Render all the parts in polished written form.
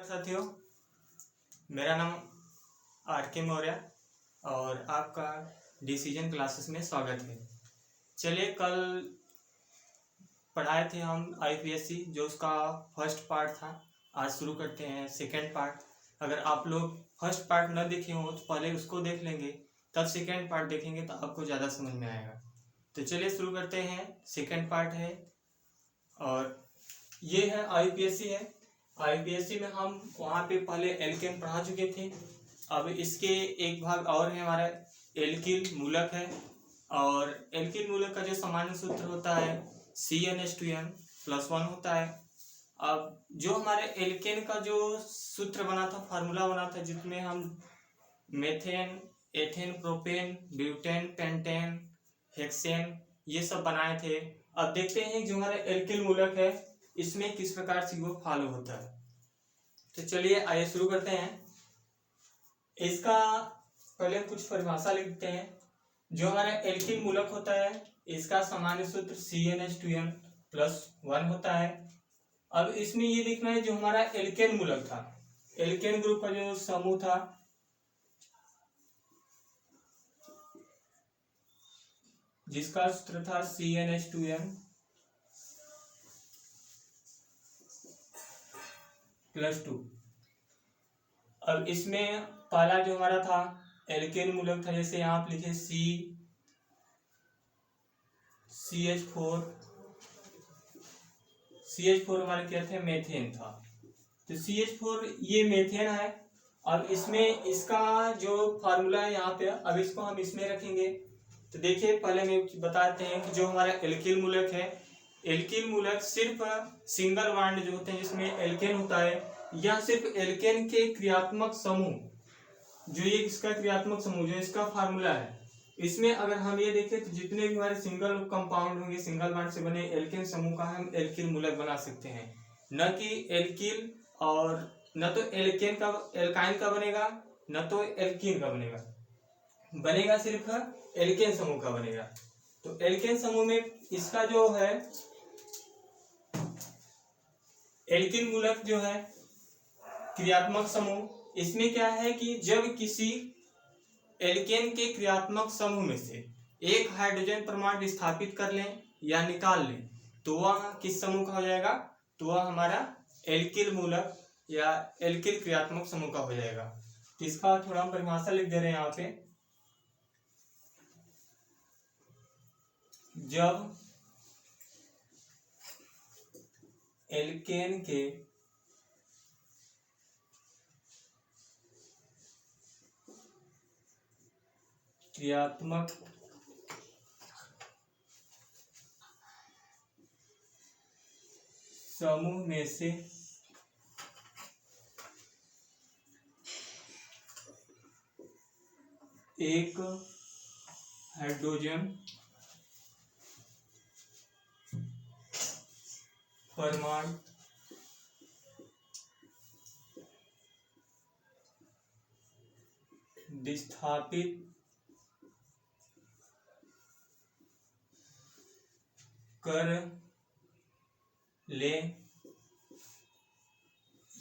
साथियों, मेरा नाम आर के मौर्य और आपका डिसीजन क्लासेस में स्वागत है। चलिए, कल पढ़ाए थे हम आईपीएससी, जो उसका फर्स्ट पार्ट था। आज शुरू करते हैं सेकंड पार्ट। अगर आप लोग फर्स्ट पार्ट न देखे हो तो पहले उसको देख लेंगे, तब सेकंड पार्ट देखेंगे तो आपको ज़्यादा समझ में आएगा। तो चलिए शुरू करते हैं। सेकंड पार्ट है और ये है आईपीएससी है। आईपीएससी में हम वहाँ पे पहले एल्केन पढ़ा चुके थे। अब इसके एक भाग और है हमारा एल्किल मूलक है, और एल्किल मूलक का जो सामान्य सूत्र होता है CnH2n+1 होता है। अब जो हमारे एल्केन का जो सूत्र बना था, फार्मूला बना था, जिसमें हम methane, ethane, propane, butane, pentane, hexane ये सब बनाए थे। अब देखते हैं जो हमारा एल्किल मूलक है इसमें किस प्रकार से वो फॉलो होता है। तो चलिए आइए शुरू करते हैं। इसका पहले कुछ परिभाषा लिखते हैं। जो हमारा एल्किल मूलक होता है इसका सामान्य सूत्र CnH2n+1 होता है। अब इसमें ये देखना है जो हमारा एल्केन मूलक था, एल्केन ग्रुप का जो समूह था, जिसका सूत्र था CnH2n+2। अब इसमें पहला जो हमारा था एल्केन मूलक था, जैसे यहाँ आप लिखे CH4 हमारे क्या थे, मेथेन था। तो CH4 ये मेथेन है। अब इसमें इसका जो फार्मूला है यहाँ पे, अब इसको हम इसमें रखेंगे। तो देखिए, पहले मैं बताते हैं कि जो हमारा एल्किल मूलक है, एल्किल मूलक सिर्फ सिंगल बॉन्ड जो होते हैं जिसमें एल्केन होता है, यह सिर्फ एल्केन के क्रियात्मक समूह, जो ये इसका क्रियात्मक समूह जो इसका फार्मूला है, इसमें अगर हम ये देखें तो जितने भी हमारे सिंगल कंपाउंड होंगे, सिंगल बॉन्ड से बने एल्केन समूह का हम एल्किल मूलक बना सकते हैं। न कि एल्किल, और न तो एल्केन का एल्काइन का बनेगा, न तो एल्कीन का बनेगा सिर्फ एल्केन समूह का बनेगा। तो एल्केन समूह में इसका जो है एल्किल मूलक जो है क्रियात्मक समूह, इसमें क्या है कि जब किसी एल्केन के क्रियात्मक समूह में से एक हाइड्रोजन परमाणु विस्थापित कर लें या निकाल लें तो वह किस समूह का हो जाएगा, तो वह हमारा एल्किल मूलक या एल्किल क्रियात्मक समूह का हो जाएगा। तो इसका थोड़ा हम परिभाषा लिख दे रहे हैं यहाँ पे। जब एल्केन के क्रियात्मक समूह में से एक हाइड्रोजन परमाणु विस्थापित कर ले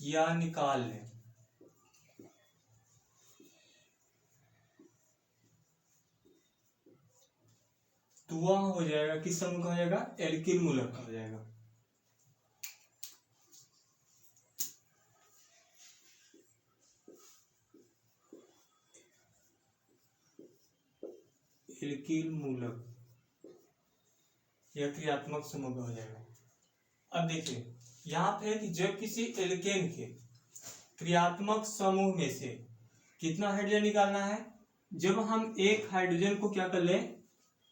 या निकाल ले तो वह हो जाएगा किस समूह का हो जाएगा, एल्किल मूलक का हो जाएगा। एल्किल मूलक या क्रियात्मक समूह का हो जाएगा। अब देखिए यहाँ पे कि जब किसी एल्केन के क्रियात्मक समूह में से कितना हाइड्रोजन निकालना है, जब हम एक हाइड्रोजन को क्या कर लें,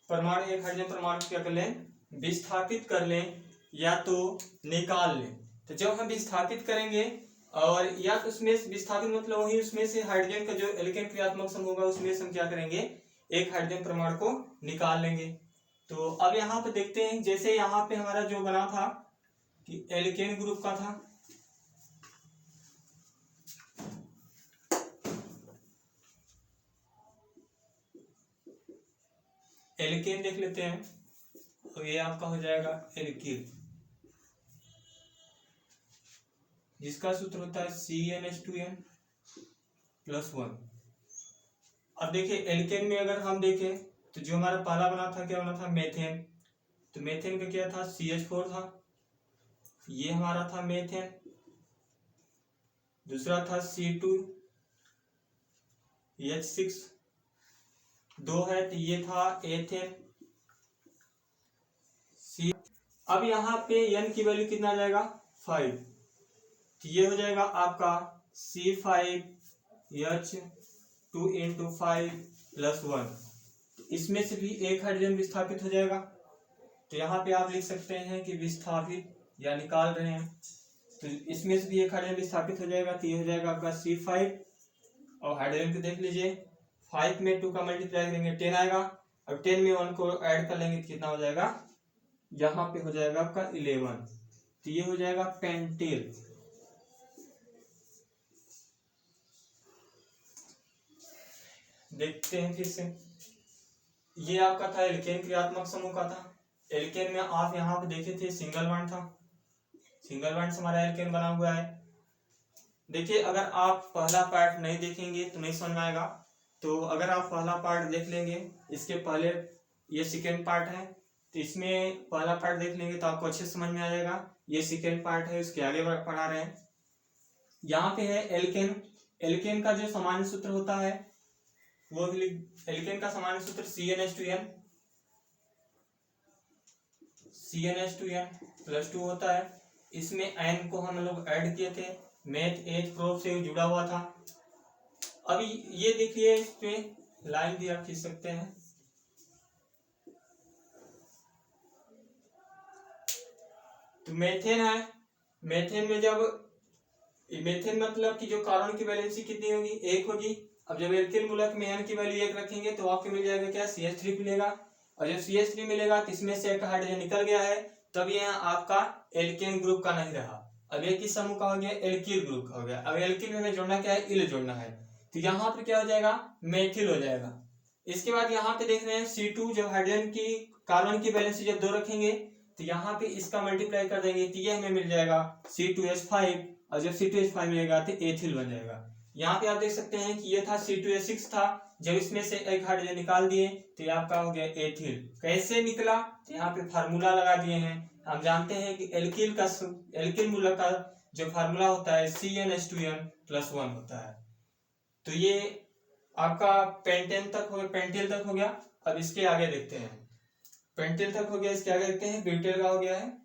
परमाणु, एक हाइड्रोजन परमाणु को क्या कर लें, विस्थापित कर लें या तो निकाल लें। तो जब हम विस्थापित करेंगे, और या तो उसमें विस्थापित मतलब वही उसमें से हाइड्रोजन का जो एल्केन क्रियात्मक समूह होगा उसमें से हम क्या करेंगे, एक हाइड्रोजन परमाणु को निकाल लेंगे। तो अब यहाँ पे देखते हैं, जैसे यहाँ पे हमारा जो बना था कि एल्केन ग्रुप का था, एल्केन देख लेते हैं, तो ये आपका हो जाएगा एल्किल। जिसका सूत्र होता है CnH2n + 1। अब देखिए एल्केन में अगर हम देखें तो जो हमारा पहला बना था क्या बना था, मेथेन। तो मेथेन का क्या था, CH4 था, ये हमारा था मेथेन। दूसरा था C2H6, 2 है तो ये था एथेन। अब यहाँ पे N की वैल्यू कितना आ जाएगा, 5। तो ये हो जाएगा आपका C5H2 × 5 + 1। तो इसमें से भी एक हाइड्रोजन विस्थापित हो जाएगा। तो यहाँ पे आप लिख सकते हैं कि विस्थापित या निकाल रहे हैं, तो इसमें से भी एक हाइड्रोजन विस्थापित हो जाएगा। तो ये हो जाएगा आपका C5, और हाइड्रोजन को देख लीजिए, 5 में 2 का मल्टीप्लाई करेंगे 10 आएगा, और 10 में 1 को ऐड कर लेंगे तो कितना हो जाएगा, यहाँ पे हो जाएगा आपका 11। तो ये हो जाएगा पेंटेल। देखते हैं फिर से, ये आपका था एल्केन क्रियात्मक समूह का था। एल्केन में आप यहाँ पे देखे थे सिंगल बॉन्ड था, सिंगल बॉन्ड से हमारा एल्केन बना हुआ है। देखिए अगर आप पहला पार्ट नहीं देखेंगे तो नहीं समझ में आएगा, तो अगर आप पहला पार्ट देख लेंगे, इसके पहले ये सेकेंड पार्ट है, तो इसमें पहला पार्ट देख लेंगे तो आपको अच्छे समझ में आ जाएगा। ये सेकेंड पार्ट है, उसके आगे पढ़ा रहे हैं। यहाँ पे है एल्केन। एल्केन का जो सामान्य सूत्र होता है वो, एल्केन का सामान्य सूत्र CnH2n + 2 होता है। इसमें n को हम लोग ऐड किए थे, मेथ एथ प्रोब से जुड़ा हुआ था। अभी ये देखिए, इस पे लाइन भी आप खींच सकते हैं। तो मेथेन है, मेथेन में जब मेथेन मतलब कि जो कार्बन की वैलेंसी कितनी होगी, 1 होगी। अब जब एल्केन मूलक में n की वैल्यू 1 रखेंगे तो आपको मिल जाएगा क्या, CH3 मिलेगा। और जब CH3 मिलेगा तो इसमें से एक हाइड्रोजन निकल गया है, तब यह आपका एल्केन ग्रुप का नहीं रहा। अब एक ही समूह का हो गया, एल्किल ग्रुप का हो गया। अब एल्किल में हमें जोड़ना क्या है, इल जोड़ना है। तो यहाँ पर क्या हो जाएगा, मेथिल हो जाएगा। इसके बाद यहाँ पे देख रहे हैं C2, जो हाइड्रोजन की कार्बन की वैलेंसी जब 2 रखेंगे तो यहाँ पे इसका मल्टीप्लाई कर देंगे तो ये हमें मिल जाएगा C2H5, और जब C2H5 मिलेगा तो एथिल बन जाएगा। यहाँ पे आप देख सकते हैं कि ये था C2H6 था, जब इसमें से एक हाइड्रोजन निकाल दिए तो ये आपका हो गया एथिल। कैसे निकला, तो यहाँ पे फार्मूला लगा दिए हैं। हम जानते हैं कि एल्किल मूलक का जो फार्मूला होता है CnH2n + 1 होता है। तो ये आपका पेंटेन तक हो गया, पेंटेल तक हो गया। अब इसके आगे देखते हैं, पेंटेल तक हो गया, इसके आगे देखते हैं ब्यूटेल का हो गया है।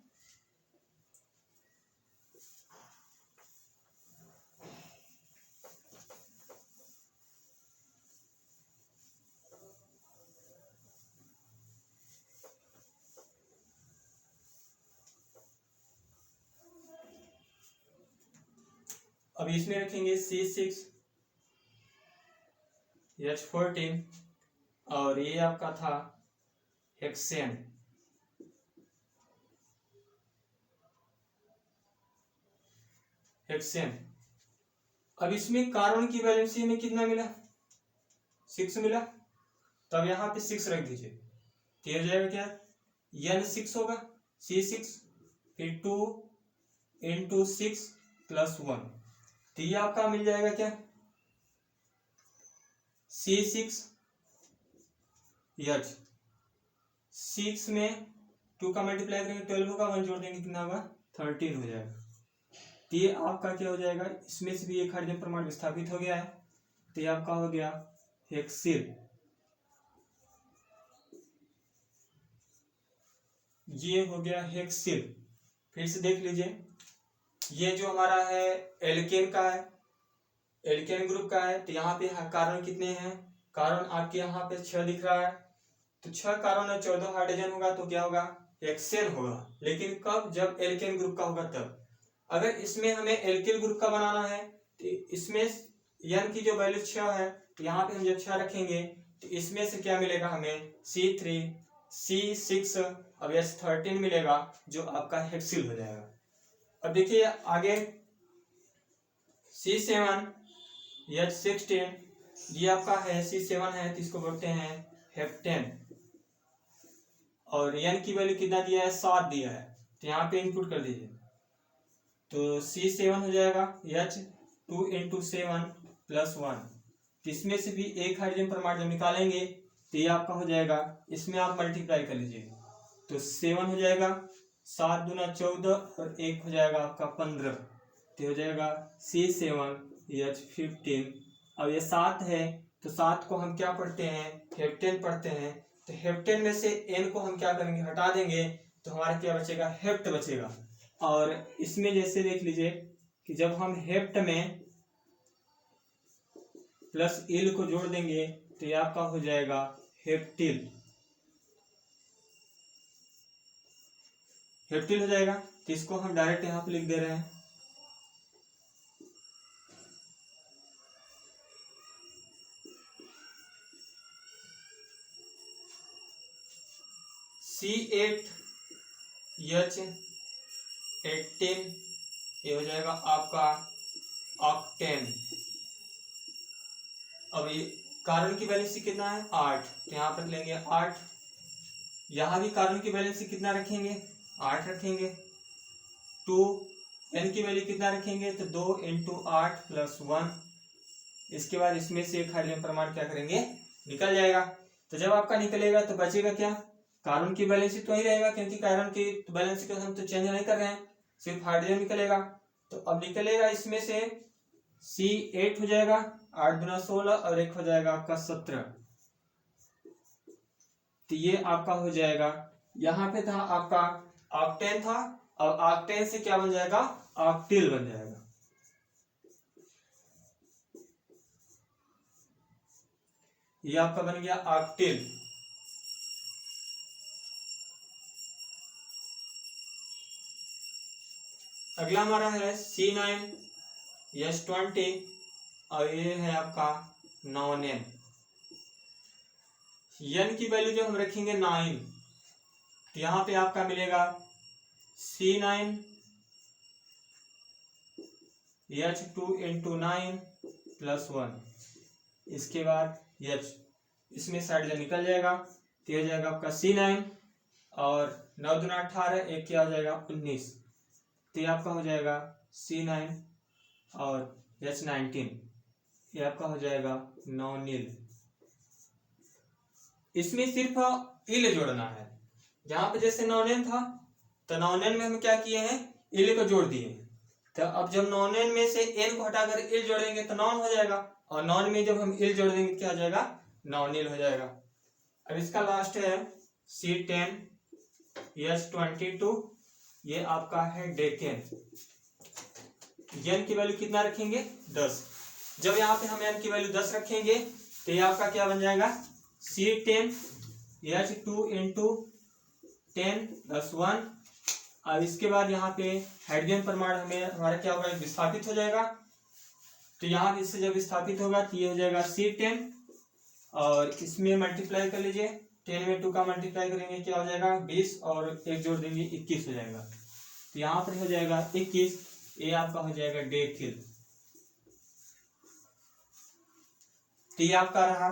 अब इसमें रखेंगे C6H14, और ये आपका था हेक्सेन। अब इसमें कार्बन की वैलेंसी में कितना मिला, 6 मिला। तब यहाँ पे 6 रख दीजिए, तो हो जाएगा क्या, N6 होगा, C6 फिर 2 × 6 + 1। तो ये आपका मिल जाएगा क्या, C6H। 6 में 2 का मल्टीप्लाई करेंगे 12 होगा, 1 जोड़ देंगे कितना होगा, 13 हो जाएगा। तो ये आपका क्या हो जाएगा, इसमें से भी एक हाइड्रोजन परमाणु विस्थापित हो गया है, तो ये आपका हो गया हेक्सिल। ये हो गया हेक्सिल। फिर से देख लीजिए, ये जो हमारा है एल्केन का है, एल्केन ग्रुप का है। तो यहाँ पे कार्बन कितने हैं, कार्बन आपके यहाँ पे 6 दिख रहा है। तो 6 कार्बन और 14 हाइड्रोजन होगा तो क्या होगा, हेक्सेन होगा। लेकिन कब, जब एल्केन ग्रुप का होगा तब। अगर इसमें हमें एल्किल ग्रुप का बनाना है तो इसमें N की जो वैल्यू 6 है, तो यहाँ पे हम जब 6 रखेंगे तो इसमें से क्या मिलेगा हमें, C3 C6 अब H13 मिलेगा, जो आपका हेक्सिल हो जाएगा। अब देखिए आगे C7 H16, ये आपका है C7 है, तो इसको बोलते हैं हेप्टेन। और N की वैल्यू कितना दिया है, 7 दिया है, तो यहाँ पे इनपुट कर दीजिए। तो C7 हो जाएगा H2 इंटू 7 प्लस 1। इसमें से भी एक हाइड्रोजन परमाणु जब निकालेंगे तो ये आपका हो जाएगा, इसमें आप मल्टीप्लाई कर लीजिए तो 7 हो जाएगा, 7 दूना 14 और 1 हो जाएगा आपका 15। तो हो जाएगा C7H15। अब ये 7 है तो 7 को हम क्या पढ़ते हैं, हेप्टेन पढ़ते हैं। तो हेप्टेन में से N को हम क्या करेंगे, हटा देंगे तो हमारा क्या बचेगा, हेप्ट बचेगा। और इसमें जैसे देख लीजिए कि जब हम हेप्ट में प्लस इल को जोड़ देंगे तो ये आपका हो जाएगा हेप्टिल। हेप्टिल हो जाएगा। तो इसको हम डायरेक्ट यहां पे लिख दे रहे हैं C8H18, ये हो जाएगा आपका ऑक्टेन। अब ये कार्बन की वैलेंसी कितना है, 8, तो यहाँ पर लेंगे 8। यहाँ भी कार्बन की वैलेंसी कितना रखेंगे, 8 रखेंगे। 2 N की वैल्यू कितना रखेंगे, तो 2 इंटू 8 प्लस 1। इसके बाद इसमें से एक हाइड्रोजन परमाणु क्या करेंगे, निकल जाएगा। तो जब आपका निकलेगा तो बचेगा क्या, कार्बन की वैलेंसी तो वही रहेगा, क्योंकि कार्बन की वैलेंसी को हम तो चेंज नहीं कर रहे हैं, सिर्फ हाइड्रोजन निकलेगा। तो अब निकलेगा इसमें से C8 हो जाएगा, 8 दूना 16 और 1 हो जाएगा आपका 17। तो ये आपका हो जाएगा, यहाँ पे था आपका ऑक्टेन था, अब ऑक्टेन से क्या बन जाएगा, ऑक्टिल बन जाएगा। ये आपका बन गया ऑक्टिल। अगला हमारा है C9H20 और ये है आपका नॉन-N। N की वैल्यू जो हम रखेंगे 9, तो यहां पे आपका मिलेगा C9H2 इंटू 9 प्लस 1। इसके बाद H, इसमें साइड जो निकल जाएगा तो हो जाएगा आपका C9 और 9 दूना 18, एक क्या हो जाएगा 19। तो ये आपका हो जाएगा C9 और H19, ये आपका हो जाएगा नॉन-इल। इसमें सिर्फ इल जोड़ना है। जहां पे जैसे नॉन-N था तो नॉन-N में हम क्या किए हैं, इल को जोड़ दिए। तो अब जब नॉन-N में से N को हटाकर इल जोड़ेंगे तो नॉन हो जाएगा, और नॉन में जब हम इल जोड़ देंगे क्या हो जाएगा, नॉन-इल हो जाएगा। अब इसका लास्ट है C10H22, ये आपका है डेकेन। N की वैल्यू कितना रखेंगे, 10। जब यहाँ पे हम N की वैल्यू 10 रखेंगे तो ये आपका क्या बन जाएगा, C10H2 इंटू 10 प्लस 1। अब इसके बाद यहाँ पे हाइड्रोजन परमाणु हमें हमारा क्या होगा, विस्थापित हो जाएगा। तो यहाँ इससे जब विस्थापित होगा तो ये हो जाएगा C10 और इसमें मल्टीप्लाई कर लीजिए, 10 में 2 का मल्टीप्लाई करेंगे क्या हो जाएगा 20 और 1 जोड़ देंगे 21 हो जाएगा। तो यहाँ पर हो जाएगा 21, ये आपका हो जाएगा डेथिल। तो ये आपका रहा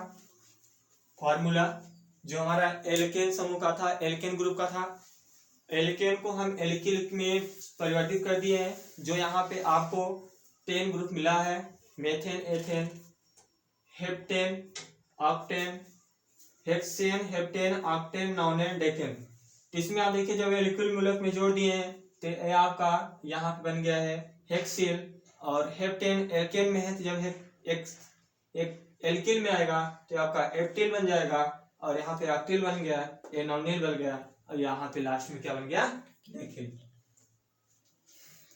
फॉर्मूला जो हमारा एल्केन समूह का था, एल्केन ग्रुप का था। एल्केन को हम एल्किल में परिवर्तित कर दिए हैं। जो यहाँ पे आपको 10 ग्रुप मिला है, methane, ethane, heptane, octane, hexane, heptane, octane, nonane, decane. इसमें आप देखिए जब एल्किल मूलक में जोड़ दिए हैं तो ये आपका यहाँ पे बन गया है हेक्सेन, और हेप्टेन एल्केन में है तो जब एक एल्किल में आएगा तो आपका एप्टिल बन जाएगा, और यहाँ पे ऑक्टिल बन गया, ये नॉन-N बन गया, और यहाँ पे लास्ट में क्या बन गया, डेकेन।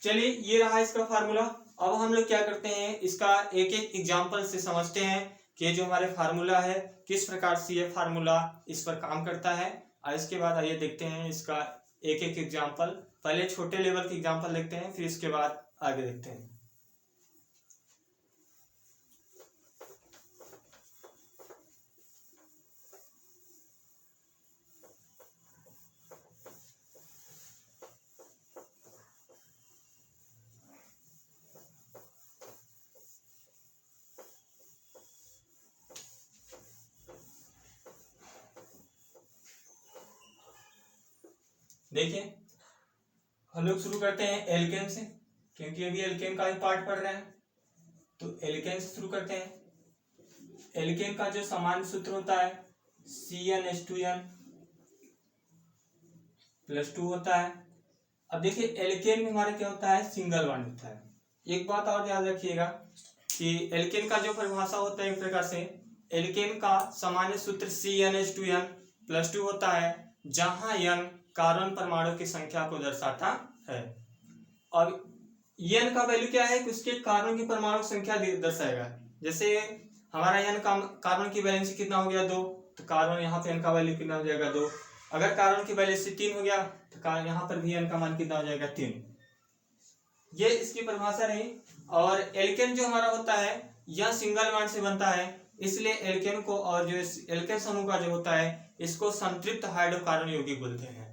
चलिए ये रहा इसका फार्मूला। अब हम लोग क्या करते हैं, इसका एक एक एग्जाम्पल से समझते हैं कि ये जो हमारे फार्मूला है किस प्रकार से ये फार्मूला इस पर काम करता है। और इसके बाद आइए देखते हैं इसका एक एक एग्जाम्पल। पहले छोटे लेवल के एग्जाम्पल देखते हैं, फिर इसके बाद आगे देखते हैं। देखिए हम लोग शुरू करते हैं एल्केन से। क्योंकि अभी एल्केन का ही पार्ट पढ़ रहे हैं। तो एल्केन से शुरू करते हैं। एल्केन का जो सामान्य सूत्र होता है CnH2n +2 होता है। अब देखिए एल्केन में हमारा क्या होता है, सिंगल बॉन्ड होता है। एक बात और याद रखिएगा कि एल्केन का जो परिभाषा होता है एक प्रकार से, एल्केन का सामान्य सूत्र CnH2n +2 होता है, जहां n कार्बन परमाणु की संख्या को दर्शाता है। अब n का वैल्यू क्या है कि उसके कार्बन की परमाणु संख्या दर्शाएगा। जैसे हमारा n का कार्बन की वैलेंसी कितना हो गया 2, तो कार्बन यहाँ पे n का वैल्यू कितना हो जाएगा 2। अगर कार्बन की वैलेंसी 3 हो गया तो यहाँ पर भी n का मान कितना हो जाएगा 3। ये इसकी परिभाषा रही। और एल्केन जो हमारा होता है यह सिंगल बॉन्ड से बनता है, इसलिए एल्केन को और जो एल्केन समूह का जो होता है इसको संतृप्त हाइड्रोकार्बन यौगिक बोलते हैं।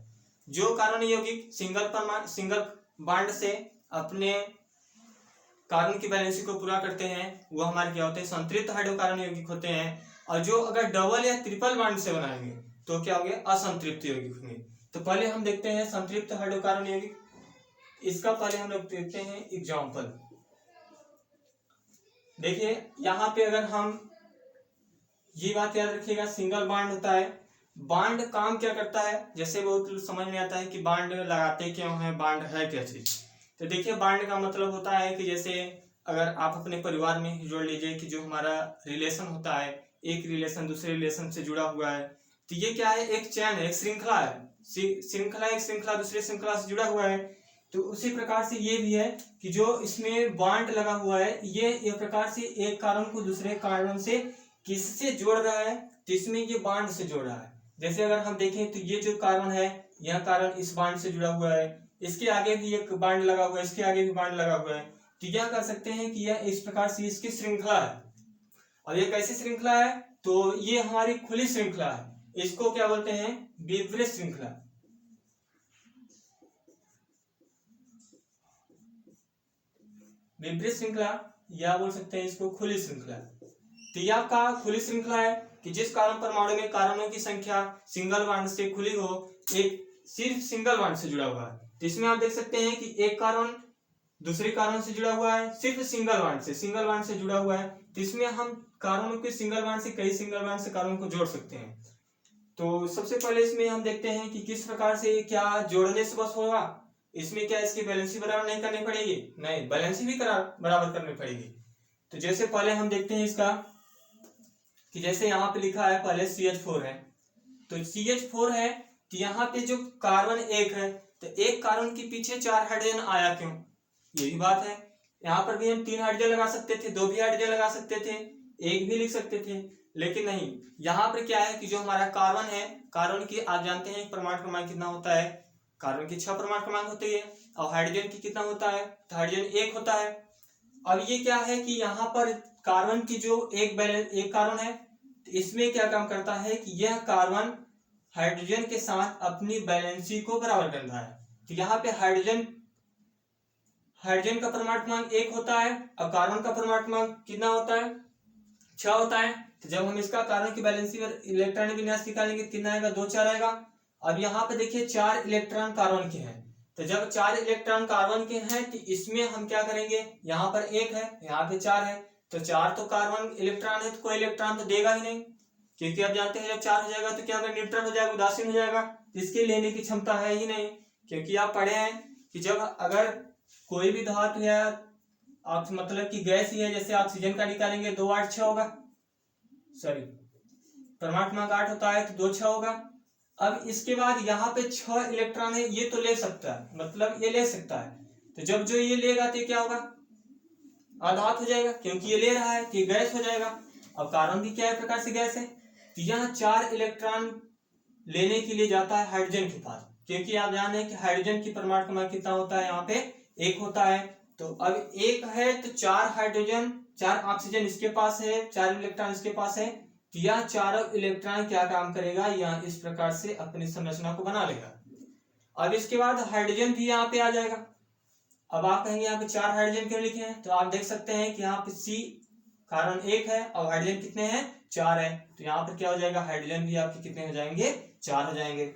जो कार्बन यौगिक सिंगल बॉन्ड से अपने कार्बन की वैलेंसी को पूरा करते हैं वो हमारे क्या होते हैं, संतृप्त हाइड्रोकार्बन यौगिक होते हैं। और जो अगर डबल या ट्रिपल बॉन्ड से बनाएंगे तो क्या हो गया, असंतृप्त यौगिक होंगे। तो पहले हम देखते हैं संतृप्त हाइड्रोकार्बन यौगिक। इसका पहले हम लोग देखते हैं एग्जाम्पल। देखिए यहाँ पे अगर हम ये बात याद रखिएगा, सिंगल बॉन्ड होता है। बॉन्ड काम क्या करता है, जैसे बहुत समझ में आता है कि बॉन्ड लगाते क्यों है, बॉन्ड है क्या चीज। तो देखिए बॉन्ड का मतलब होता है कि जैसे अगर आप अपने परिवार में जोड़ लीजिए कि जो हमारा रिलेशन होता है, एक रिलेशन दूसरे रिलेशन से जुड़ा हुआ है, तो ये क्या है, एक चैन है, एक श्रृंखला है। एक श्रृंखला दूसरे श्रृंखला से जुड़ा हुआ है। तो उसी प्रकार से ये भी है कि जो इसमें बॉन्ड लगा हुआ है ये एक प्रकार से एक कार्बन को दूसरे कार्बन से किससे जोड़ रहा है, तो इसमें ये बॉन्ड से जोड़ रहा है। जैसे अगर हम देखें तो ये जो कार्बन है यह कार्बन इस बॉन्ड से जुड़ा हुआ है, इसके आगे भी एक बॉन्ड लगा हुआ है, इसके आगे भी बॉन्ड लगा हुआ है। तो यह कर सकते हैं कि यह इस प्रकार से इसकी श्रृंखला है। और ये कैसी श्रृंखला है, तो ये हमारी खुली श्रृंखला है। इसको क्या बोलते हैं, विपरीत श्रृंखला। विपरीत श्रृंखला या बोल सकते हैं इसको खुली श्रृंखला। तो यह आपका खुली श्रृंखला है कि जिस कार्बन परमाणु में कार्बनों की संख्या सिंगल बॉन्ड से खुली हो, एक सिर्फ सिंगल बॉन्ड से जुड़ा हुआ है। तो इसमें आप देख सकते हैं कि एक कार्बन दूसरे कार्बन से जुड़ा हुआ है, सिर्फ सिंगल बॉन्ड से जुड़ा हुआ है। तो इसमें हम कार्बन के सिंगल बॉन्ड से कई सिंगल बॉन्ड से कार्बन को जोड़ सकते हैं। तो सबसे पहले इसमें हम देखते हैं कि किस प्रकार से क्या जोड़ने से बस होगा। इसमें क्या इसकी बैलेंसी बराबर नहीं करनी पड़ेगी, नहीं, बैलेंसी भी बराबर करनी पड़ेगी। तो जैसे पहले हम देखते हैं इसका कि जैसे यहाँ पे लिखा है पहले CH4 है, तो CH4 है तो यहाँ पे जो कार्बन एक है तो एक कार्बन के पीछे 4 हाइड्रोजन आया क्यों, ये भी बात है। यहाँ पर भी हम 3 हाइड्रोजन लगा सकते थे, 2 भी हाइड्रोजन लगा सकते थे, 1 भी लिख सकते थे, लेकिन नहीं। यहाँ पर क्या है कि जो हमारा कार्बन है, कार्बन की आप जानते हैं परमाणु क्रमांक कितना होता है, कार्बन की 6 परमाणु क्रमांक होती है और हाइड्रोजन की कितना होता है, तो हाइड्रोजन 1 होता है। अब ये क्या है कि यहाँ पर कार्बन की जो एक कार्बन है तो इसमें क्या काम करता है कि यह कार्बन हाइड्रोजन के साथ अपनी बैलेंसी को बराबर करता है। तो यहाँ पे हाइड्रोजन का परमाणु क्रमांक 1 होता है और कार्बन का परमाणु क्रमांक कितना होता है, 6 होता है। तो जब हम इसका कार्बन की बैलेंसी पर इलेक्ट्रॉन विन्यास निकालेंगे कितना आएगा, 2 4 आएगा। अब यहाँ पे देखिए 4 इलेक्ट्रॉन कार्बन के हैं, तो जब 4 इलेक्ट्रॉन कार्बन के हैं तो इसमें हम क्या करेंगे, यहाँ पर 1 है, यहाँ पे 4 है, तो 4 तो कार्बन इलेक्ट्रॉन है तो कोई इलेक्ट्रॉन तो देगा ही नहीं, क्योंकि आप जानते हैं जब 4 हो जाएगा तो क्या होगा, न्यूट्रल हो जाएगा, उदासीन हो जाएगा, इसके लेने की क्षमता है ही नहीं। क्योंकि आप पढ़े हैं कि जब अगर कोई भी धातु है आप मतलब कि गैस ही है, जैसे ऑक्सीजन का निकालेंगे 2 8 6 होगा, सॉरी परमाणु क्रमांक 8 होता है तो 2 6 होगा। अब इसके बाद यहाँ पे 6 इलेक्ट्रॉन है, ये तो ले सकता है, मतलब ये ले सकता है, तो जब जो ये लेगा तो क्या होगा, आधात हो जाएगा, क्योंकि ये ले रहा है तो ये गैस हो जाएगा। अब कार्बन भी क्या है प्रकार से गैस है, तो यहाँ 4 इलेक्ट्रॉन लेने के लिए जाता है हाइड्रोजन के पास, क्योंकि आप जान रहे हैं कि हाइड्रोजन की परमाणु क्रमांक कितना होता है, यहाँ पे 1 होता है। तो अब 1 है तो 4 हाइड्रोजन 4 ऑक्सीजन इसके पास है, 4 इलेक्ट्रॉन इसके पास है, तो यह चारों इलेक्ट्रॉन क्या काम करेगा, यह इस प्रकार से अपनी संरचना को बना लेगा। अब इसके बाद हाइड्रोजन भी यहाँ पे आ जाएगा। अब आप कहेंगे यहाँ पे 4 हाइड्रोजन क्यों लिखे हैं, तो आप देख सकते हैं कि यहाँ पे C कार्बन 1 है और हाइड्रोजन कितने हैं, 4 है, तो यहाँ पर क्या हो जाएगा, हाइड्रोजन भी आपके कितने हो जाएंगे, 4 हो जाएंगे।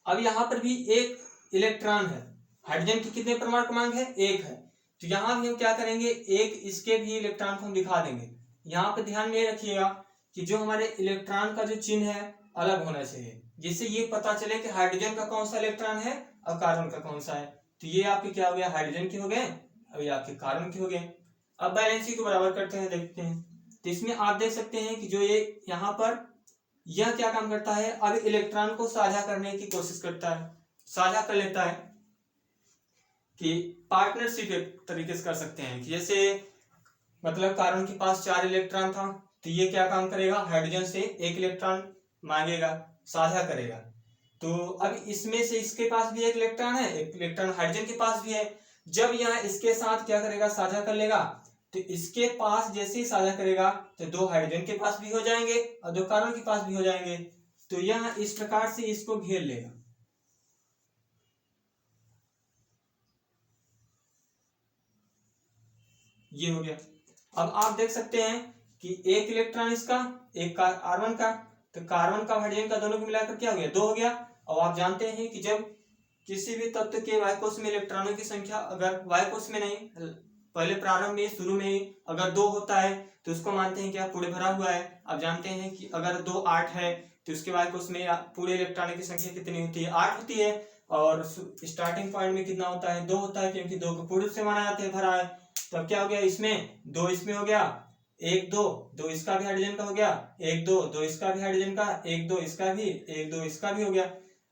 अब यहाँ पर भी 1 इलेक्ट्रॉन है, हाइड्रोजन के कितने परमाणु क्रमांक है? 1 है। तो यहाँ भी हम क्या करेंगे, एक इसके भी इलेक्ट्रॉन को हम दिखा देंगे। यहाँ पे ध्यान में रखिएगा कि जो हमारे इलेक्ट्रॉन का जो चिन्ह है अलग होना चाहिए, जिससे ये पता चले कि हाइड्रोजन का कौन सा इलेक्ट्रॉन है और कार्बन का कौन सा है। तो ये आपके क्या हो गया, हाइड्रोजन के हो गए, और ये आपके कार्बन के हो गए। अब बैलेंसी को बराबर करते हैं, देखते हैं। तो इसमें आप देख सकते हैं कि जो ये यहाँ पर यह क्या काम करता है, अब इलेक्ट्रॉन को साझा करने की कोशिश करता है, साझा कर लेता है, कि पार्टनरशिप एक तरीके से कर सकते हैं कि जैसे मतलब कार्बन के पास 4 इलेक्ट्रॉन था, तो ये क्या काम करेगा, हाइड्रोजन से 1 इलेक्ट्रॉन मांगेगा, साझा करेगा। तो अब इसमें से इसके पास भी 1 इलेक्ट्रॉन है, 1 इलेक्ट्रॉन हाइड्रोजन के पास भी है। जब यहाँ इसके साथ क्या करेगा, साझा कर लेगा, तो इसके पास जैसे ही साझा करेगा तो 2 हाइड्रोजन के पास भी हो जाएंगे और 2 कार्बन के पास भी हो जाएंगे। तो यह इस प्रकार से इसको घेर लेगा। ये हो गया। अब आप देख सकते हैं कि 1 इलेक्ट्रॉन इसका, 1 कार्बन का, तो कार्बन का हाइड्रोजन का दोनों को मिलाकर क्या हो गया, 2 हो गया। और आप जानते हैं कि जब किसी भी तत्व के वायु कोश में इलेक्ट्रॉनों की संख्या अगर वायु कोश में नहीं, पहले प्रारंभ में शुरू में ही अगर 2 होता है तो उसको मानते हैं क्या, पूरे भरा हुआ है। आप जानते हैं कि अगर 2 8 है तो उसके वायु कोश में पूरे इलेक्ट्रॉनों की संख्या कितनी होती है, 8 होती है। और स्टार्टिंग पॉइंट में कितना होता है, 2 होता है, क्योंकि 2 को पूर्ण से माना जाता है, भरा है। तब क्या हो गया, इसमें 2 इसमें हो गया, 1 2 2 इसका भी हाइड्रोजन का हो गया, 1 2 2 इसका भी हाइड्रोजन का, 1 2 इसका भी, 1 2 इसका भी हो गया।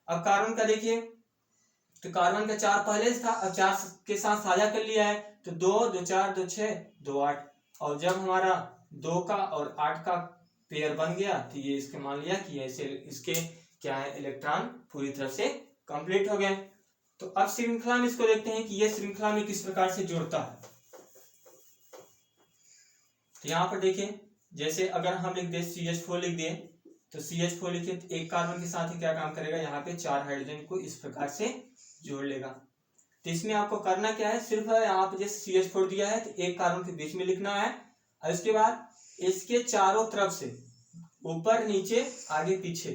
अब कार्बन का देखिए, तो कार्बन का 4 पहले से था, अब 4 के साथ साझा कर लिया है, तो 2 2 4 2 6 2 8। और जब हमारा 2 का और 8 का पेयर बन गया तो ये इसके मान लिया कि ऐसे इसके क्या है, इलेक्ट्रॉन पूरी तरह से कंप्लीट हो गए। तो अब श्रृंखला में इसको देखते हैं कि ये श्रृंखला में किस प्रकार से जोड़ता है। तो यहाँ पर देखिए, जैसे अगर हम लिख दे CH4 लिख दिए, तो CH4 लिखे तो 1 कार्बन के साथ ही क्या काम करेगा, यहाँ पे 4 हाइड्रोजन को इस प्रकार से जोड़ लेगा। तो इसमें आपको करना क्या है, सिर्फ यहाँ पे जैसे CH4 दिया है तो 1 कार्बन के बीच में लिखना है, और इसके बाद इसके चारों तरफ से ऊपर नीचे आगे पीछे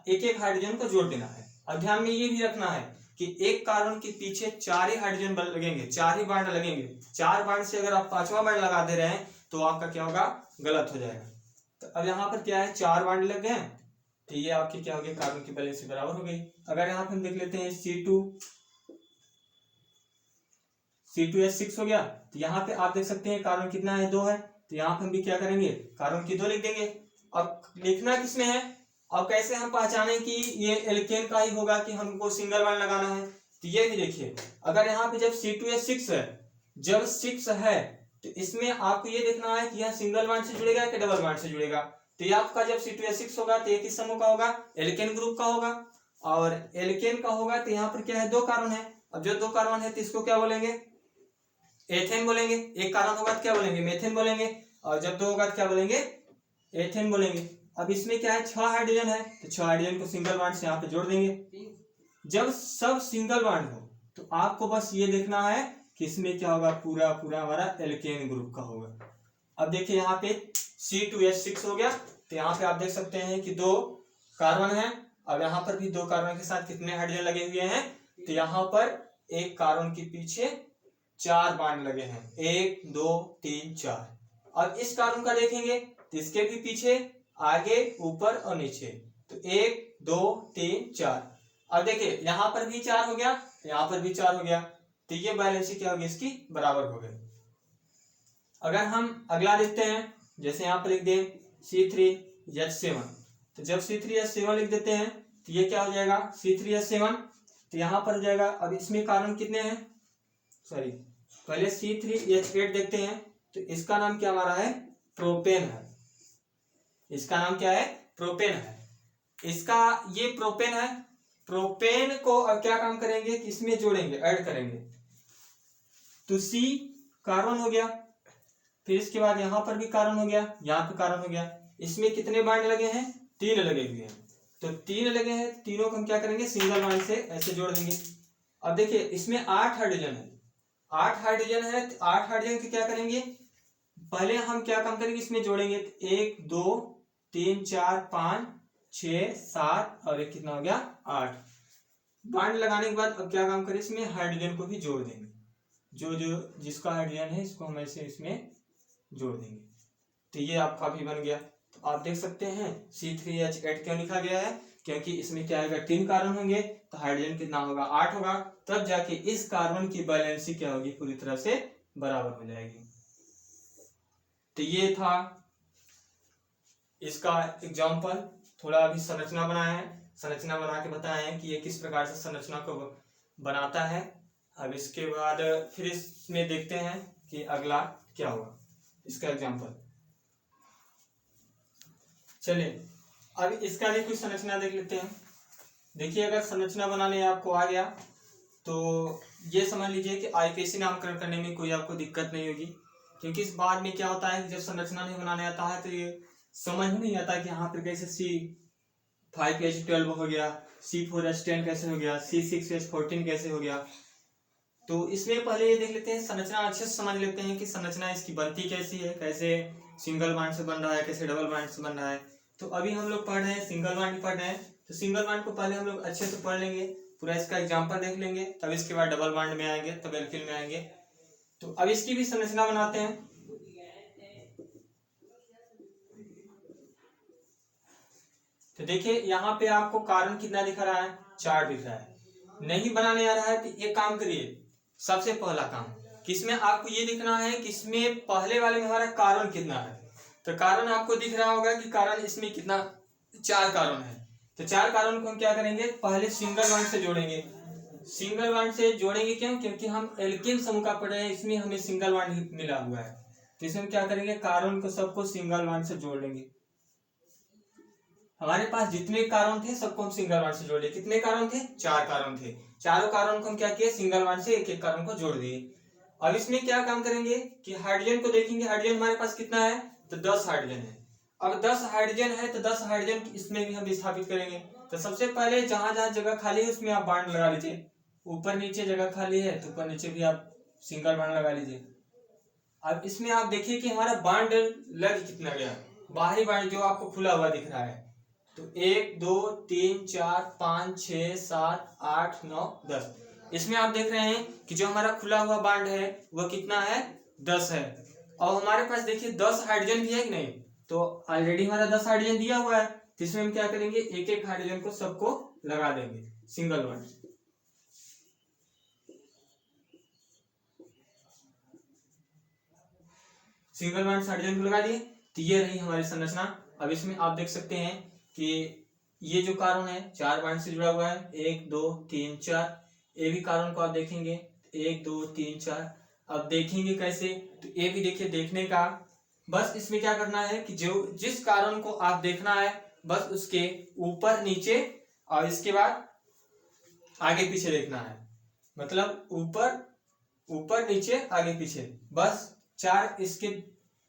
1 हाइड्रोजन को जोड़ देना है। और ध्यान में ये भी रखना है कि 1 कार्बन के पीछे 4 ही हाइड्रोजन लगेंगे, 4 ही बांड लगेंगे। 4 बांड से अगर आप 5वां बांड लगा दे रहे हैं तो आपका क्या होगा, गलत हो जाएगा। तो अब यहाँ पर क्या है, 4 बांड लग गए, तो ये आपकी क्या हो गई, कार्बन की बैलेंसी बराबर हो गई। अगर यहाँ पर हम देख लेते हैं C2H6 हो गया, तो यहाँ पे आप देख सकते हैं कार्बन कितना है, 2 है। तो यहाँ पे हम भी क्या करेंगे, कार्बन की 2 लिख देंगे। अब लिखना किसमें है, अब कैसे हम पहचाने कि ये एल्केन का ही होगा कि हमको सिंगल बांड लगाना है। तो ये भी देखिए, अगर यहाँ पे जब C2H6 है, जब 6 है, तो इसमें आपको ये देखना है कि यह सिंगल बांड से जुड़ेगा कि डबल बांड से जुड़ेगा। तो ये आपका जब C2H6 होगा तो ये किस समूह का होगा, एल्केन ग्रुप का होगा। और एल्केन का होगा तो यहाँ पर क्या है, 2 कार्बन है। अब जो 2 कार्बन है तो इसको क्या बोलेंगे, एथेन बोलेंगे। 1 कार्बन होगा तो क्या बोलेंगे, मेथेन बोलेंगे। और जब 2 होगा तो क्या बोलेंगे, एथेन बोलेंगे। अब इसमें क्या है, 6 हाइड्रोजन है, तो 6 हाइड्रोजन को सिंगल बांड से यहाँ पे जोड़ देंगे। जब सब सिंगल बांड हो तो आपको बस ये देखना है कि इसमें क्या होगा, पूरा पूरा हमारा एल्केन ग्रुप का होगा। अब देखिए यहाँ पे C2H6 हो गया, तो यहाँ पे आप देख सकते हैं कि 2 कार्बन है। अब यहाँ पर भी 2 कार्बन के साथ कितने हाइड्रोजन लगे हुए हैं, तो यहाँ पर 1 कार्बन के पीछे 4 बांड लगे हैं, 1 2 3 4। अब इस कार्बन का देखेंगे तो इसके भी पीछे आगे ऊपर और नीचे, तो 1 2 3 4। अब देखिए यहाँ पर भी 4 हो गया, यहाँ पर भी 4 हो गया, तो ये बैलेंसी क्या होगी, इसकी बराबर हो गई। अगर हम अगला देखते हैं, जैसे यहाँ पर लिख दे C3H7, तो जब C3H7 लिख देते हैं तो ये क्या हो जाएगा, C3H7, तो यहाँ पर हो जाएगा। अब इसमें कार्बन कितने हैं, सॉरी पहले C3H8 देखते हैं, तो इसका नाम क्या हमारा है, प्रोपेन है। इसका नाम क्या है, प्रोपेन है। इसका ये प्रोपेन है। प्रोपेन को अब क्या काम करेंगे कि इसमें जोड़ेंगे, ऐड करेंगे, तो C कार्बन हो गया, फिर इसके बाद यहाँ पर भी कार्बन हो गया, यहाँ पे कार्बन हो गया। इसमें कितने बांड लगे हैं, 3 लगे हुए हैं, तो 3 लगे हैं, तीनों को हम क्या करेंगे, सिंगल बांड से ऐसे जोड़ देंगे। अब देखिए इसमें 8 हाइड्रोजन है, 8 हाइड्रोजन है, 8 हाइड्रोजन के क्या करेंगे, पहले हम क्या काम करेंगे, इसमें जोड़ेंगे, 1 2 3 4 5 6 7 और एक कितना हो गया, 8। बॉन्ड लगाने के बाद अब क्या काम करें, इसमें हाइड्रोजन को भी जोड़ देंगे, जो जो जिसका हाइड्रोजन है इसको हम ऐसे इसमें जोड़ देंगे। तो ये आपका भी बन गया। तो आप देख सकते हैं C3H8 क्यों लिखा गया है, क्योंकि इसमें क्या आएगा, 3 कार्बन होंगे तो हाइड्रोजन कितना होगा, 8 होगा, तब जाके इस कार्बन की वैलेंसी क्या होगी, पूरी तरह से बराबर हो जाएगी। तो ये था इसका एग्जाम्पल। थोड़ा अभी संरचना बनाया है, संरचना बना के बताए हैं कि ये किस प्रकार से संरचना को बनाता है। अब इसके बाद फिर इसमें देखते हैं कि अगला क्या होगा, इसका एग्जाम्पल। चलिए अब इसका भी कुछ संरचना देख लेते हैं। देखिए अगर संरचना बनाने आपको आ गया तो ये समझ लीजिए कि आईपीएसी नामकरण करने में कोई आपको दिक्कत नहीं होगी, क्योंकि इस बाद में क्या होता है कि जब संरचना नहीं बनाने आता है तो ये समझ नहीं आता कि यहाँ पर कैसे C5H12 हो गया, C4H10 कैसे हो गया, C6H14 कैसे हो गया। तो इसमें पहले ये देख लेते हैं, संरचना अच्छे से समझ लेते हैं कि संरचना इसकी बनती कैसी है, कैसे सिंगल बॉन्ड से बन रहा है, कैसे डबल बॉन्ड से बन रहा है। तो अभी हम लोग पढ़ रहे हैं सिंगल बॉन्ड पढ़ रहे हैं, तो सिंगल बॉन्ड को पहले हम लोग अच्छे से पढ़ लेंगे, पूरा इसका एग्जाम्पल देख लेंगे, तब इसके बाद डबल बॉन्ड में आएंगे, तब एल्किल में आएंगे। तो अब इसकी भी संरचना बनाते हैं। तो देखिए यहाँ पे आपको कार्बन कितना दिख रहा है, 4 दिख रहा है। नहीं बनाने आ रहा है तो एक काम करिए, सबसे पहला काम किसमें आपको ये दिखना है कि इसमें पहले वाले में हमारा कार्बन कितना है। तो कार्बन आपको दिख रहा होगा कि कार्बन इसमें कितना, 4 कार्बन है। तो 4 कार्बन को हम क्या करेंगे, पहले सिंगल बॉन्ड से जोड़ेंगे। सिंगल बॉन्ड से जोड़ेंगे क्यों, क्योंकि हम एल्केन समूह का पढ़ रहे हैं, इसमें हमें सिंगल बॉन्ड मिला हुआ है। तो इसमें क्या करेंगे, कार्बन को सबको सिंगल बॉन्ड से जोड़ लेंगे। हमारे पास जितने कार्बन थे सबको हम सिंगल बॉन्ड से जोड़ लिए। कितने कार्बन थे, 4 कार्बन थे। चारों कार्बन को हम क्या किए, सिंगल बॉन्ड से एक एक कार्बन को जोड़ दिए। अब इसमें क्या काम करेंगे कि हाइड्रोजन को देखेंगे, हाइड्रोजन हमारे पास कितना है, तो 10 हाइड्रोजन है। अब 10 हाइड्रोजन है तो 10 हाइड्रोजन इसमें भी हम स्थापित करेंगे। तो सबसे पहले जहां जहां जगह खाली है उसमें आप बॉन्ड लगा लीजिए। ऊपर नीचे जगह खाली है तो ऊपर नीचे भी आप सिंगल बॉन्ड लगा लीजिए। अब इसमें आप देखिए कि हमारा बॉन्ड लग कितना गया, बाहरी बॉन्ड जो आपको खुला हुआ दिख रहा है। तो 1 2 3 4 5 6 7 8 9 10, इसमें आप देख रहे हैं कि जो हमारा खुला हुआ बॉन्ड है वह कितना है, 10 है। और हमारे पास देखिए 10 हाइड्रोजन भी है कि नहीं, तो ऑलरेडी हमारा 10 हाइड्रोजन दिया हुआ है। तो इसमें हम क्या करेंगे, एक एक हाइड्रोजन को सबको लगा देंगे single bond. Single bond hydrogen को लगा दिए। तो ये रही हमारी संरचना। अब इसमें आप देख सकते हैं कि ये जो कार्बन है 4 बॉन्ड से जुड़ा हुआ है, 1 2 3 4। ये भी कार्बन को आप देखेंगे 1 2 3 4। अब देखेंगे कैसे, तो ये भी देखिए, देखने का बस इसमें क्या करना है कि जो जिस कार्बन को आप देखना है बस उसके ऊपर नीचे और इसके बाद आगे पीछे देखना है। मतलब ऊपर ऊपर नीचे आगे पीछे, बस 4 इसके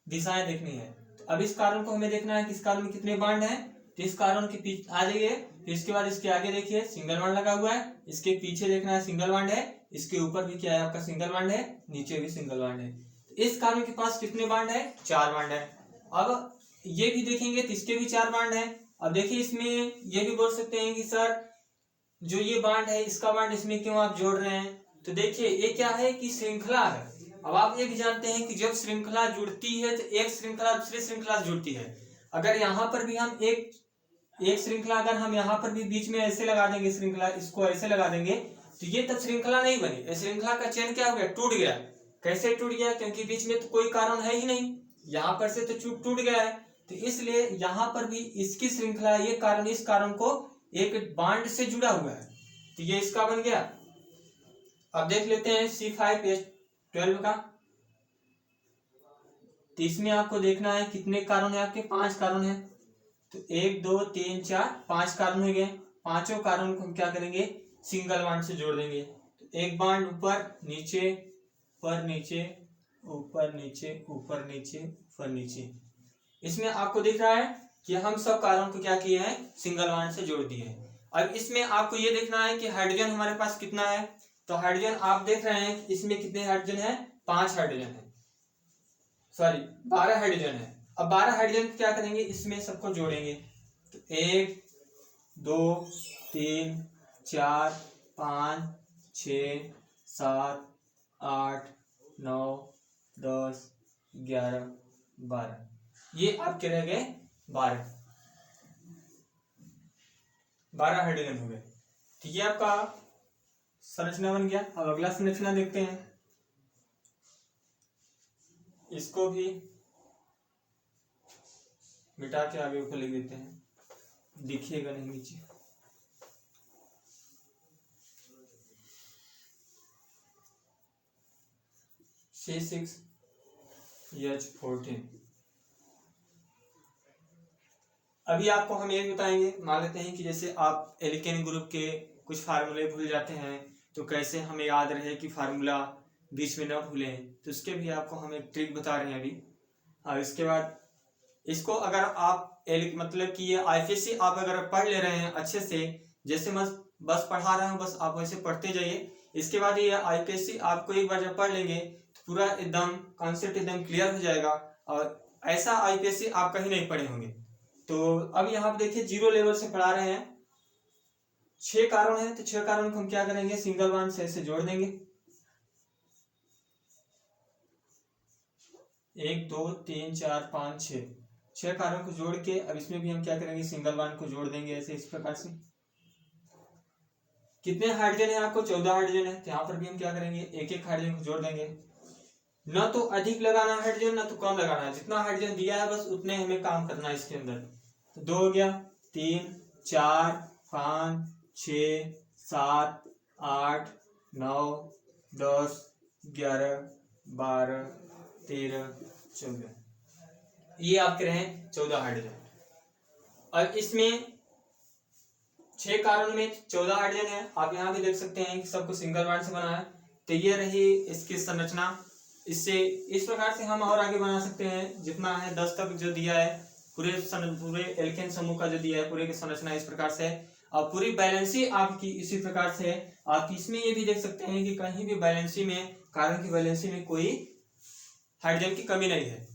दिशाएं देखनी है। तो अब इस कार्बन को हमें देखना है कि इस कार्बन में कितने बॉन्ड हैं। तो इस कार्बन के पीछे आ जाइए, तो इसके बाद इसके आगे देखिए सिंगल बॉन्ड लगा हुआ है, इसके पीछे देखना है सिंगल बॉन्ड है, इसके ऊपर भी क्या है आपका सिंगल बॉन्ड है, नीचे भी सिंगल बॉन्ड है। तो इस कार्बन के पास कितने बॉन्ड है, 4 बॉन्ड है। अब ये भी देखेंगे तो इसके भी 4 बॉन्ड है। अब देखिए इसमें ये भी बोल सकते हैं कि सर जो ये बॉन्ड है इसका बॉन्ड इसमें क्यों आप जोड़ रहे हैं। तो देखिए ये क्या है कि श्रृंखला है। अब आप ये भी जानते हैं कि जब श्रृंखला जुड़ती है तो एक श्रृंखला दूसरी श्रृंखला से जुड़ती है। अगर यहाँ पर भी हम एक श्रृंखला अगर हम यहाँ पर भी बीच में ऐसे लगा देंगे, श्रृंखला इसको ऐसे लगा देंगे, तो ये तब श्रृंखला नहीं बनी। श्रृंखला का चेन क्या हो गया, टूट गया। कैसे टूट गया, क्योंकि बीच में तो कोई कारण है ही नहीं, यहाँ पर से तो टूट गया है। तो इसलिए यहाँ पर भी इसकी श्रृंखला, ये कारण इस कारण को एक बॉन्ड से जुड़ा हुआ है, तो ये इसका बन गया। अब देख लेते हैं C5H12 का। तो इसमें आपको देखना है कितने कार्बन है आपके, 5 कार्बन है। तो 1 2 3 4 5 कार्बन हो गए। पांचों कार्बन को हम क्या करेंगे, सिंगल बॉन्ड से जोड़ देंगे। तो एक बॉन्ड ऊपर नीचे ऊपर नीचे ऊपर नीचे ऊपर नीचे ऊपर नीचे। इसमें आपको दिख रहा है कि हम सब कार्बन को क्या किए हैं, सिंगल बॉन्ड से जोड़ दिए हैं। अब इसमें आपको ये देखना है कि हाइड्रोजन हमारे पास कितना है। तो हाइड्रोजन आप देख रहे हैं कि इसमें कितने हाइड्रोजन है, 5 हाइड्रोजन है, सॉरी 12 हाइड्रोजन है। अब 12 हाइड्रोजन क्या करेंगे, इसमें सबको जोड़ेंगे। तो 1 2 3 4 5 6 7 8 9 10 11 12 ये आपके रह गए 12 हाइड्रोजन हो गए। ठीक है, आपका संरचना बन गया। अब अगला संरचना देखते हैं, इसको भी मिटा के आगे ऊपर लिख देते हैं, दिखिएगा नहीं नीचे। C6H14। अभी आपको हम ये बताएंगे, मान लेते हैं कि जैसे आप एल्केन ग्रुप के कुछ फार्मूले भूल जाते हैं तो कैसे हमें याद रहे कि फार्मूला बीच में न भूलें, तो उसके भी आपको हम एक ट्रिक बता रहे हैं अभी। और इसके बाद इसको अगर आप मतलब कि ये आईपीएससी आप अगर पढ़ ले रहे हैं अच्छे से, जैसे मैं बस पढ़ा रहा हूँ बस आप वैसे पढ़ते जाइए। इसके बाद ये आईपीएससी आपको एक बार जब पढ़ लेंगे तो पूरा एकदम कॉन्सेप्ट एकदम क्लियर हो जाएगा, और ऐसा आईपीएससी आप कहीं नहीं पढ़े होंगे। तो अब यहाँ पे देखिए 0 लेवल से पढ़ा रहे हैं, 6 कार्बन है तो 6 कार्बन को हम क्या करेंगे, सिंगल बॉन्ड से ऐसे जोड़ देंगे। 1 2 3 4 5 6 कार्बन को जोड़ के अब इसमें भी हम क्या करेंगे, सिंगल बॉन्ड को जोड़ देंगे ऐसे, इस प्रकार से। कितने हाइड्रोजन है आपको, 14 हाइड्रोजन है, तो यहाँ पर भी हम क्या करेंगे, एक एक हाइड्रोजन को जोड़ देंगे। न तो अधिक लगाना है हाइड्रोजन, न तो कम लगाना है, जितना हाइड्रोजन दिया है बस उतने हमें काम करना है इसके अंदर। तो 2 हो गया, 3 4 5 6 7 8 9 10 11 12 13 14, ये आपके रहे 14 हाइड्रोजन। और इसमें 6 कार्बन में 14 हाइड्रोजन है, आप यहाँ भी देख सकते हैं कि सबको सिंगल बॉन्ड से बना है। तो ये रही इसकी संरचना। इससे इस प्रकार से हम और आगे बना सकते हैं, जितना है 10 तक जो दिया है पूरे एल्केन समूह का जो दिया है पूरे की संरचना इस प्रकार से है। और पूरी बैलेंसी आपकी इसी प्रकार से है। आप इसमें ये भी देख सकते हैं कि कहीं भी बैलेंसी में, कार्बन की बैलेंसी में कोई हाइड्रोजन की कमी नहीं है।